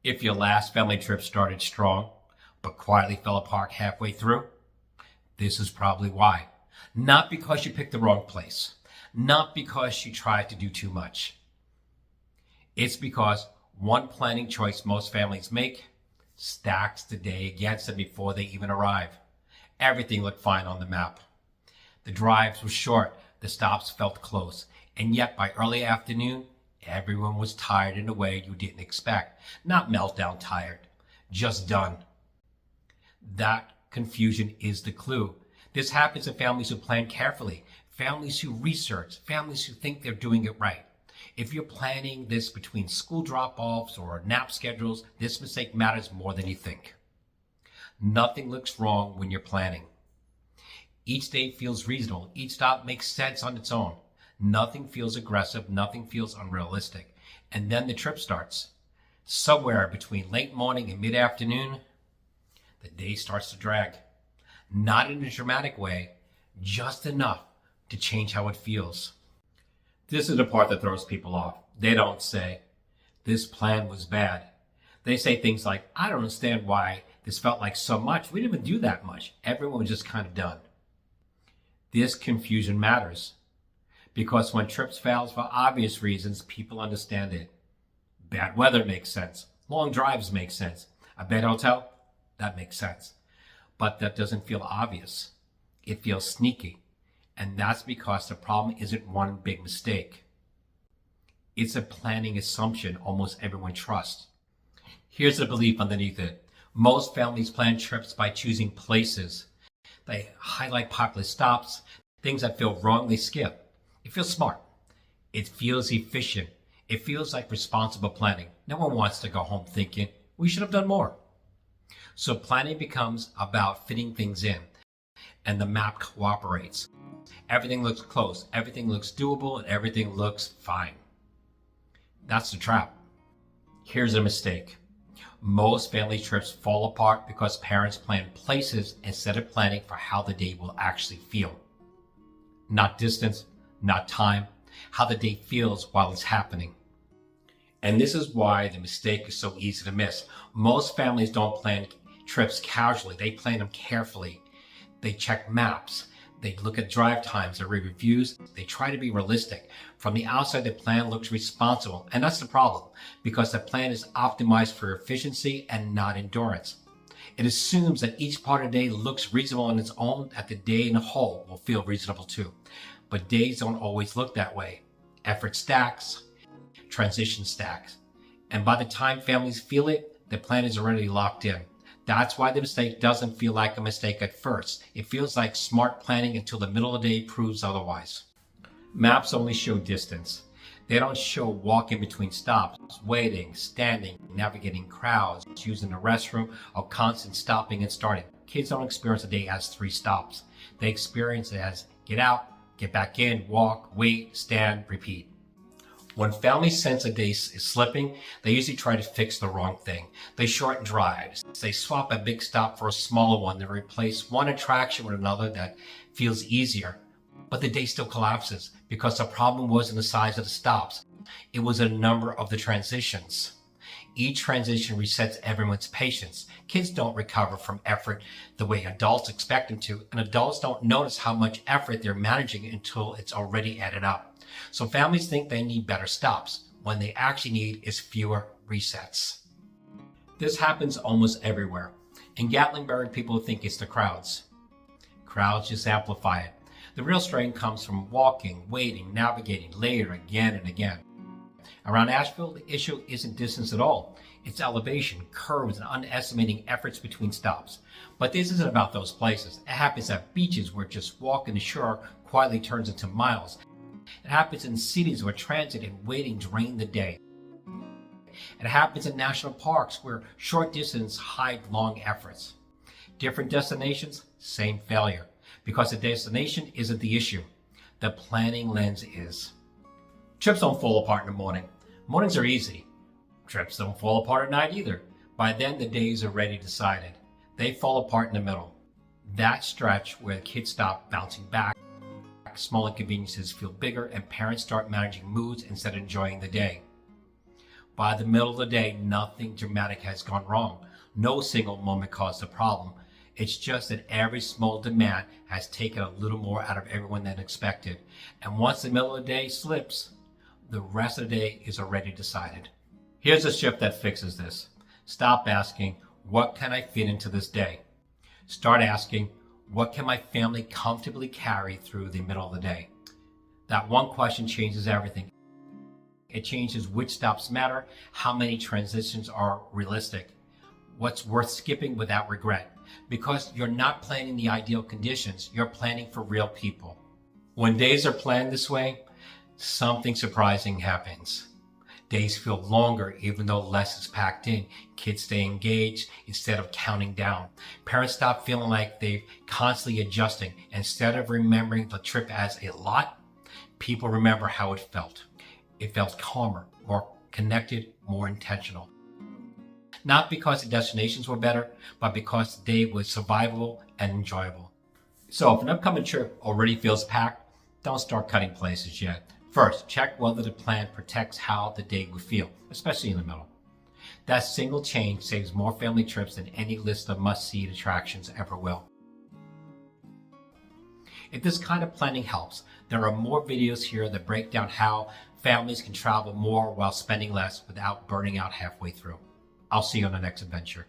If your last family trip started strong, but quietly fell apart halfway through, this is probably why. Not because you picked the wrong place, not because you tried to do too much. It's because one planning choice most families make stacks the day against them before they even arrive. Everything looked fine on the map. The drives were short, the stops felt close, and yet by early afternoon, everyone was tired in a way you didn't expect. Not meltdown tired, just done. That confusion is the clue. This happens in families who plan carefully, families who research, families who think they're doing it right. If you're planning this between school drop-offs or nap schedules, this mistake matters more than you think. Nothing looks wrong when you're planning. Each day feels reasonable. Each stop makes sense on its own. Nothing feels aggressive. Nothing feels unrealistic. And then the trip starts. Somewhere between late morning and mid-afternoon, the day starts to drag. Not in a dramatic way, just enough to change how it feels. This is the part that throws people off. They don't say, this plan was bad. They say things like, I don't understand why this felt like so much. We didn't even do that much. Everyone was just kind of done. This confusion matters because when trips fail for obvious reasons, people understand it. Bad weather makes sense. Long drives make sense. A bad hotel, that makes sense. But that doesn't feel obvious. It feels sneaky. And that's because the problem isn't one big mistake. It's a planning assumption almost everyone trusts. Here's the belief underneath it. Most families plan trips by choosing places. They highlight popular stops, things that feel wrong, they skip. It feels smart. It feels efficient. It feels like responsible planning. No one wants to go home thinking, we should have done more. So planning becomes about fitting things in, and the map cooperates. Everything looks close, everything looks doable, and everything looks fine. That's the trap. Here's a mistake. Most family trips fall apart because parents plan places instead of planning for how the day will actually feel. Not distance, not time, how the day feels while it's happening. And this is why the mistake is so easy to miss. Most families don't plan trips casually. They plan them carefully. They check maps. They look at drive times, they read reviews, they try to be realistic. From the outside, the plan looks responsible, and that's the problem, because the plan is optimized for efficiency and not endurance. It assumes that each part of the day looks reasonable on its own, that the day in a whole will feel reasonable too. But days don't always look that way. Effort stacks, transition stacks, and by the time families feel it, the plan is already locked in. That's why the mistake doesn't feel like a mistake at first. It feels like smart planning until the middle of the day proves otherwise. Maps only show distance. They don't show walking between stops, waiting, standing, navigating crowds, using the restroom, or constant stopping and starting. Kids don't experience a day as 3 stops. They experience it as get out, get back in, walk, wait, stand, repeat. When families sense a day is slipping, they usually try to fix the wrong thing. They shorten drives. They swap a big stop for a smaller one. They replace one attraction with another that feels easier. But the day still collapses because the problem wasn't the size of the stops. It was a number of the transitions. Each transition resets everyone's patience. Kids don't recover from effort the way adults expect them to, and adults don't notice how much effort they're managing until it's already added up. So families think they need better stops when they actually need is fewer resets. This happens almost everywhere. In Gatlinburg, people think it's the crowds. Crowds just amplify it. The real strain comes from walking, waiting, navigating later again and again. Around Asheville, the issue isn't distance at all. It's elevation, curves, and underestimating efforts between stops. But this isn't about those places. It happens at beaches where just walking the shore quietly turns into miles. It happens in cities where transit and waiting drain the day. It happens in national parks where short distance hide long efforts. Different destinations, same failure. Because the destination isn't the issue. The planning lens is. Trips don't fall apart in the morning. Mornings are easy. Trips don't fall apart at night either. By then, the days are already decided. They fall apart in the middle. That stretch where kids stop bouncing back, small inconveniences feel bigger, and parents start managing moods instead of enjoying the day. By the middle of the day, nothing dramatic has gone wrong. No single moment caused a problem. It's just that every small demand has taken a little more out of everyone than expected. And once the middle of the day slips, the rest of the day is already decided. Here's a shift that fixes this. Stop asking, what can I fit into this day? Start asking, what can my family comfortably carry through the middle of the day? That one question changes everything. It changes which stops matter, how many transitions are realistic, what's worth skipping without regret. Because you're not planning the ideal conditions, you're planning for real people. When days are planned this way, something surprising happens. Days feel longer even though less is packed in. Kids stay engaged instead of counting down. Parents stop feeling like they're constantly adjusting. Instead of remembering the trip as a lot, people remember how it felt. It felt calmer, more connected, more intentional. Not because the destinations were better, but because the day was survivable and enjoyable. So if an upcoming trip already feels packed, don't start cutting places yet. First, check whether the plan protects how the day would feel, especially in the middle. That single change saves more family trips than any list of must-see attractions ever will. If this kind of planning helps, there are more videos here that break down how families can travel more while spending less without burning out halfway through. I'll see you on the next adventure.